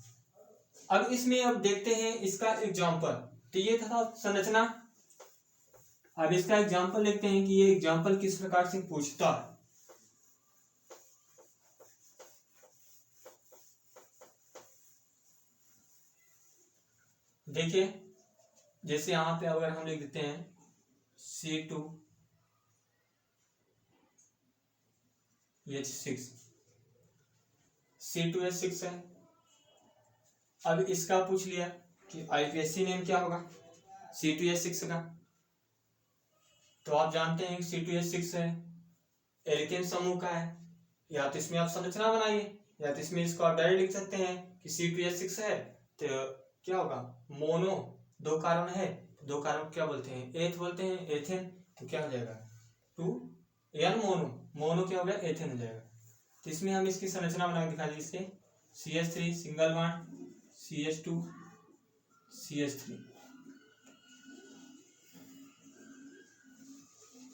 अब इसमें अब देखते हैं इसका एग्जाम्पल। तो ये था संरचना। अब इसका एग्जाम्पल देखते हैं कि ये एग्जाम्पल किस प्रकार से पूछता है। देखिए जैसे यहाँ पे अगर हम लिख देते हैं C2H6 है। अब इसका पूछ लिया कि आईपीएससी नेम क्या होगा C2H6 का, तो आप जानते हैं कि C2H6 है, एल्केन समूह का है। या तो इसमें आप संरचना बनाइए, या तो इसमें इसको आप डायरेक्ट लिख सकते हैं कि C2H6 है तो क्या होगा, मोनो 2 कार्बन है, 2 कार्बन क्या बोलते हैं, एथ बोलते हैं, एथेन। तो क्या हो जाएगा 2N मोनो क्या हो गया, एथेन हो जाएगा। तो इसमें हम इसकी संरचना बना के दिखा दीजिए। इसके CH3 single bond, CH2 CH3।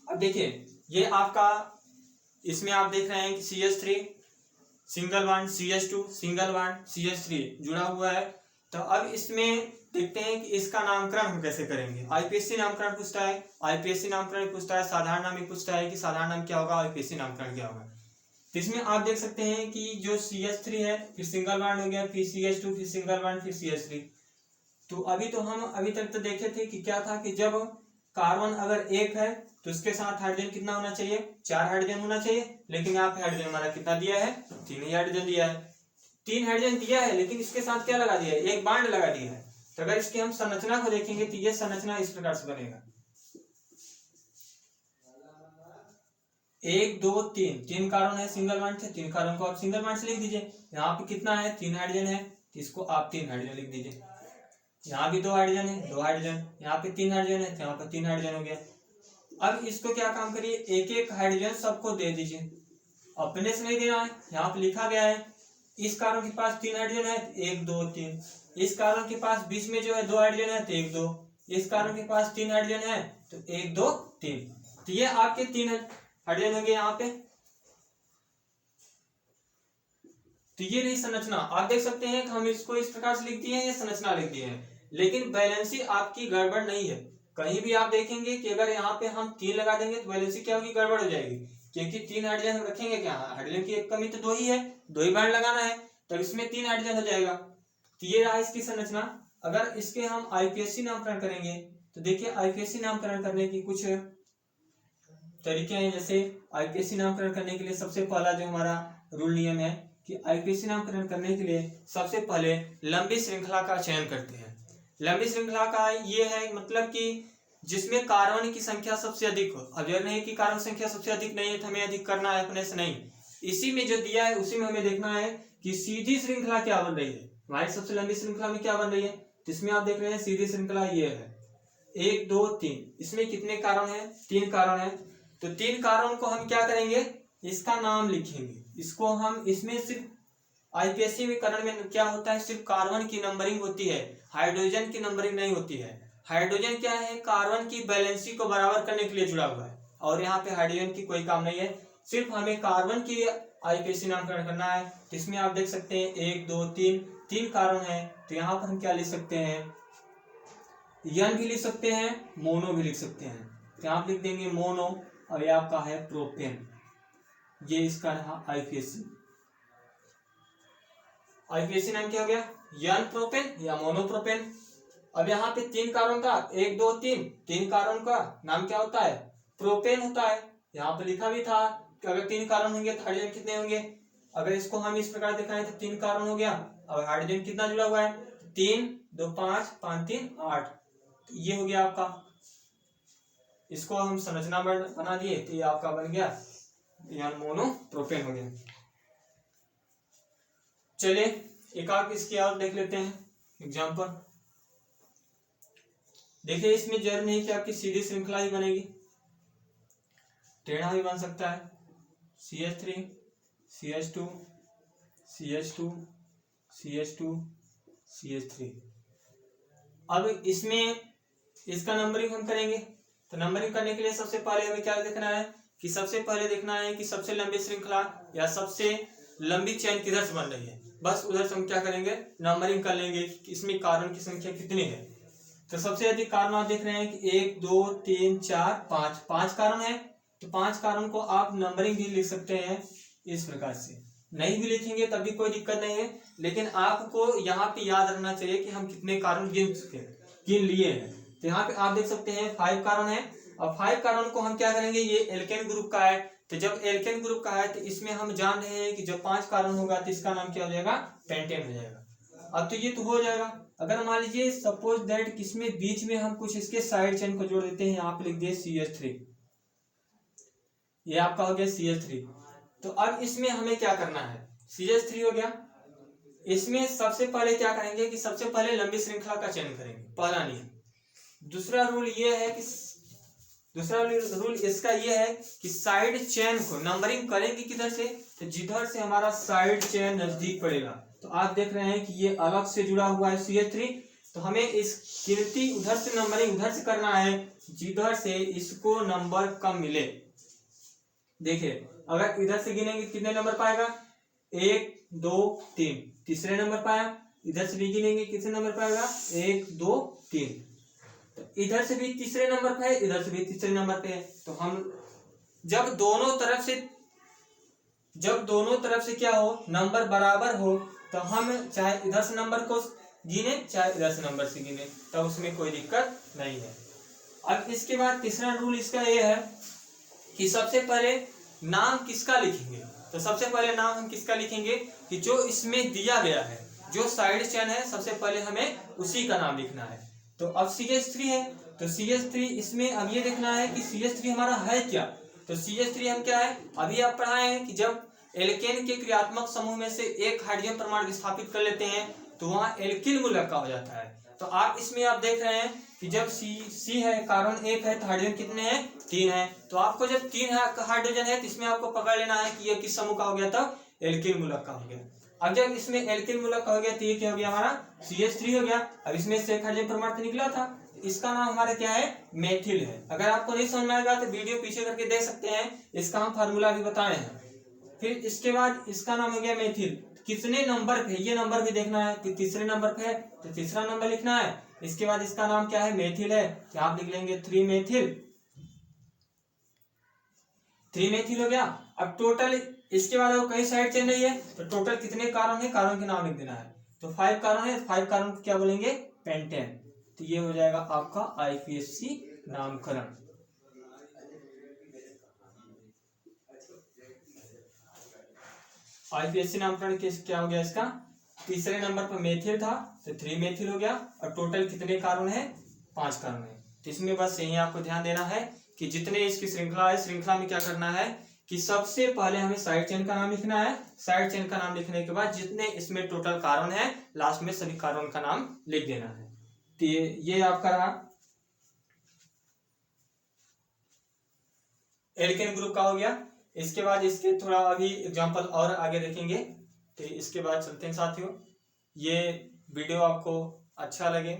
अब देखिए ये आपका, इसमें आप देख रहे हैं कि CH3 single bond, CH2 single bond, CH3 जुड़ा हुआ है। तो अब इसमें देखते हैं कि इसका नामकरण हम कैसे करेंगे। आईपीएससी नामकरण पूछता है, आईपीएससी नामकरण पूछता है, साधारण नाम भी पूछता है कि साधारण नाम क्या होगा, आईपीएससी नामकरण क्या होगा। तो इसमें आप देख सकते हैं कि जो CH3 है फिर सिंगल बॉन्ड हो गया, फिर CH2 फिर सिंगल बॉन्ड, फिर CH3। तो हम अभी तक तो देखे थे कि क्या था कि जब कार्बन अगर एक है तो उसके साथ हाइड्रोजन कितना होना चाहिए, 4 हाइड्रोजन होना चाहिए। लेकिन यहाँ पे हाइड्रोजन हमारा कितना दिया है, 3 ही हाइड्रोजन दिया है। 3 हाइड्रोजन दिया है लेकिन इसके साथ क्या लगा दिया है, एक बॉन्ड लगा दिया है। तो अगर इसकी हम संरचना को देखेंगे तो ये संरचना इस प्रकार से बनेगा, 1 2 3 कार्बन है सिंगल बॉन्ड से, 3 कार्बन को आप सिंगल बॉन्ड से लिख दीजिए। यहाँ पे कितना है, 3 हाइड्रोजन है, तो इसको आप 3 हाइड्रोजन लिख दीजिए। यहाँ भी 2 हाइड्रोजन है, 2 हाइड्रोजन, यहाँ पे 3 हाइड्रोजन है तो यहाँ पे 3 हाइड्रोजन हो गया। अब इसको क्या काम करिए, एक एक हाइड्रोजन सबको दे दीजिए, अपने से नहीं देना है। यहाँ पे लिखा गया है इस कार्बन के पास 3 हाइड्रोजन है, 1 2 3। इस कार्बन के पास बीच में जो है 2 हाइड्रोजन है तो 1 2। इस कार्बन के पास 3 हाइड्रोजन है तो 1 2 3। तो ये आपके 3 हाइड्रोजन होंगे यहाँ पे। तो ये रही संरचना। आप देख सकते हैं कि हम इसको इस प्रकार से लिख दिए हैं, ये संरचना लिख दिए हैं, लेकिन बैलेंसी आपकी गड़बड़ नहीं है। कहीं भी आप देखेंगे कि अगर यहाँ पे हम 3 लगा देंगे तो वैलेंसी क्या होगी, गड़बड़ हो जाएगी, क्योंकि 3 हाइड्रोजन हम रखेंगे क्या, हाइड्रोजन की एक कमी तो 2 ही है, 2 ही बार लगाना है, तब इसमें 3 हाइड्रोजन हो जाएगा। तो ये रहा इसकी संरचना। अगर इसके हम आईपीएससी नामकरण करेंगे तो देखिए आईपीएससी नामकरण करने की कुछ तरीके हैं। जैसे आईपीएससी नामकरण करने के लिए सबसे पहला जो हमारा रूल नियम है कि आईपीएससी नामकरण करने के लिए सबसे पहले लंबी श्रृंखला का चयन करते हैं। लंबी श्रृंखला का ये है मतलब कि जिसमें कार्बन की संख्या सबसे अधिक हो। अब यह नहीं कि कार्बन संख्या सबसे अधिक नहीं है तो हमें अधिक करना है अपने से, नहीं, इसी में जो दिया है उसी में हमें देखना है कि सीधी श्रृंखला क्या बन रही है। हमारी सबसे लंबी श्रृंखला में क्या बन रही है, जिसमें आप देख रहे हैं सीधी श्रृंखला ये है 1 2 3। इसमें कितने कार्बन है, 3 कार्बन है। तो 3 कार्बन को हम क्या करेंगे, इसका नाम लिखेंगे। इसको हम इसमें सिर्फ आईपीएससी में करण में क्या होता है, सिर्फ कार्बन की नंबरिंग होती है, हाइड्रोजन की नंबरिंग नहीं होती है। हाइड्रोजन क्या है, कार्बन की बैलेंसी को बराबर करने के लिए जुड़ा हुआ है, और यहाँ पे हाइड्रोजन की कोई काम नहीं है, सिर्फ हमें कार्बन की आईपीएससी नामकरण करना है। इसमें आप देख सकते हैं 1 2 3 कार्बन है, तो यहाँ पर हम क्या लिख सकते हैं, यन भी लिख सकते हैं, मोनो भी लिख सकते हैं। तो यहाँ लिख देंगे मोनो, और ये आपका है प्रोपेन। ये इसका रहा आईपीएससी। आईपीएससी नाम क्या हो गया, यन प्रोपेन या मोनोप्रोपेन। अब यहाँ पे 3 कार्बन का 1 2 3 कार्बन का नाम क्या होता है, प्रोपेन होता है। यहाँ पे लिखा भी था कि अगर 3 कार्बन होंगे तो हाइड्रोजन कितने होंगे। अगर इसको हम इस प्रकार दिखाएं तो 3 कार्बन हो गया, और हाइड्रोजन कितना जुड़ा हुआ है, 3 2 5 5 3 8। ये हो गया आपका, इसको हम संरचना बना दिए तो ये आपका बन गया यानी मोनोप्रोपेन हो गया। चलिए एक आग इसकी और देख लेते हैं एग्जांपल। देखिए इसमें जरूर नहीं कि आपकी सीधी श्रृंखला ही बनेगी, टेढ़ा भी बन सकता है, CH3 CH2 CH2 CH2 CH3। अब इसमें इसका नंबरिंग हम करेंगे, तो नंबरिंग करने के लिए सबसे पहले हमें क्या देखना है कि सबसे पहले देखना है कि सबसे लंबी श्रृंखला या सबसे लंबी चेन किधर से बन रही है। बस उधर से हम क्या करेंगे, नंबरिंग कर लेंगे कि इसमें कार्बन की संख्या कितनी है। तो सबसे अधिक कार्बन आप देख रहे हैं कि 1 2 3 4 5 कार्बन है, तो 5 कार्बन को आप नंबरिंग भी लिख सकते हैं इस प्रकार से। नहीं भी लिखेंगे तब भी कोई दिक्कत नहीं है, लेकिन आपको यहाँ पे याद रखना चाहिए कि हम कितने कार्बन गिन लिए हैं। तो यहाँ पे आप देख सकते हैं 5 कार्बन है, और 5 कार्बन को हम क्या करेंगे, ये एल्केन ग्रुप का है, तो जब एल्केन ग्रुप का है तो इसमें हम जान रहे हैं कि जब 5 कार्बन होगा तो इसका नाम क्या हो जाएगा, पेंटेन हो जाएगा। अब तो ये तो हो जाएगा। अगर मान लीजिए सपोज दैट किसमें बीच में हम कुछ इसके साइड चेन को जोड़ देते हैं, यहाँ पे लिख दिए CH3, ये आपका हो गया CH3। तो अब इसमें हमें क्या करना है, CH3 हो गया, इसमें सबसे पहले क्या करेंगे कि सबसे पहले लंबी श्रृंखला का चयन करेंगे, पहला नियम। दूसरा रूल ये है कि दूसरा रूल इसका ये है कि साइड चेन को नंबरिंग करेंगे किधर से, तो जिधर से हमारा साइड चेन नजदीक पड़ेगा। तो आप देख रहे हैं कि ये अलग से जुड़ा हुआ है CH3, तो हमें इस गिनती उधर से नंबरिंग उधर से करना है जिधर से इसको नंबर कम मिले। देखिए अगर इधर से गिनेंगे कितने नंबर पाएगा, 1 2 3, तीसरे नंबर पाया। इधर से भी गिनेंगे कितने नंबर पाएगा, 1 2 3। तो इधर से भी तीसरे नंबर पे है, इधर से भी तीसरे नंबर पे है। तो हम जब दोनों तरफ से क्या हो, नंबर बराबर हो, तो हम चाहे इधर से नंबर को गिने चाहे इधर से नंबर से गिने, तो उसमें कोई दिक्कत नहीं है। अब इसके बाद तीसरा रूल इसका ये है कि सबसे पहले नाम किसका लिखेंगे। तो सबसे पहले नाम हम किसका लिखेंगे कि जो इसमें दिया गया है, जो साइड चेन है, सबसे पहले हमें उसी का नाम लिखना है। तो अब CH3 है, तो CH3 इसमें अब ये देखना है कि CH3 हमारा है क्या। तो CH3 हम क्या है, अभी आप पढ़ाए हैं कि जब एल्केन के क्रियात्मक समूह में से एक हाइड्रोजन परमाणु विस्थापित कर लेते हैं तो वहां एल्किल मूलक का हो जाता है। तो आप इसमें आप देख रहे हैं कि जब C है, कार्बन 1 है, तो हाइड्रोजन कितने हैं, 3 है। तो आपको जब 3 हाइड्रोजन है तो इसमें आपको पकड़ लेना है कि ये किस समूह का हो गया, तब एल्किल मूलक का हो गया। अब जब इसमें एल्किल मूलक का हो गया तो ये क्या हो गया, हमारा CH3 हो गया। अब इसमें से एक हाइड्रोजन परमाणु निकला था, इसका नाम हमारा क्या है, मेथिल है। अगर आपको नहीं समझ में आएगा तो वीडियो पीछे करके देख सकते हैं, इसका हम फार्मूला भी बताए हैं। फिर इसके बाद इसका नाम हो गया मेथिल। कितने नंबर पे, ये नंबर भी देखना है कि तीसरे नंबर पे है तो तीसरा नंबर लिखना है, इसके बाद इसका नाम क्या है, मेथिल है, तो आप लिख लेंगे 3-मेथिल। 3-मेथिल हो गया। अब टोटल इसके बाद कई साइड चेन रही है, तो टोटल कितने कार्बन है, कार्बन के नाम लिख देना है। तो 5 कार्बन है, 5 कार्बन को क्या बोलेंगे, पेंटेन। तो ये हो जाएगा आपका आईपीएससी नामकरण। आईपीएससी नामकरण क्या हो गया इसका, तीसरे नंबर पर मेथिल था तो 3-मेथिल हो गया। और टोटल कितने कार्बन है, 5 कार्बन है। तो इसमें बस यही आपको ध्यान देना है कि जितने इसकी श्रृंखला है, श्रृंखला में क्या करना है कि सबसे पहले हमें साइड चेन का नाम लिखना है। साइड चेन का नाम लिखने के बाद जितने इसमें टोटल कार्बन है, लास्ट में सभी कार्बन का नाम लिख देना है। तो ये आपका रहा एल्केन ग्रुप का हो गया। इसके बाद इसके थोड़ा अभी एग्जांपल और आगे देखेंगे। तो इसके बाद चलते हैं साथियों, ये वीडियो आपको अच्छा लगे,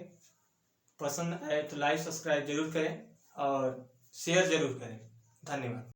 पसंद आए तो लाइक सब्सक्राइब जरूर करें और शेयर जरूर करें। धन्यवाद।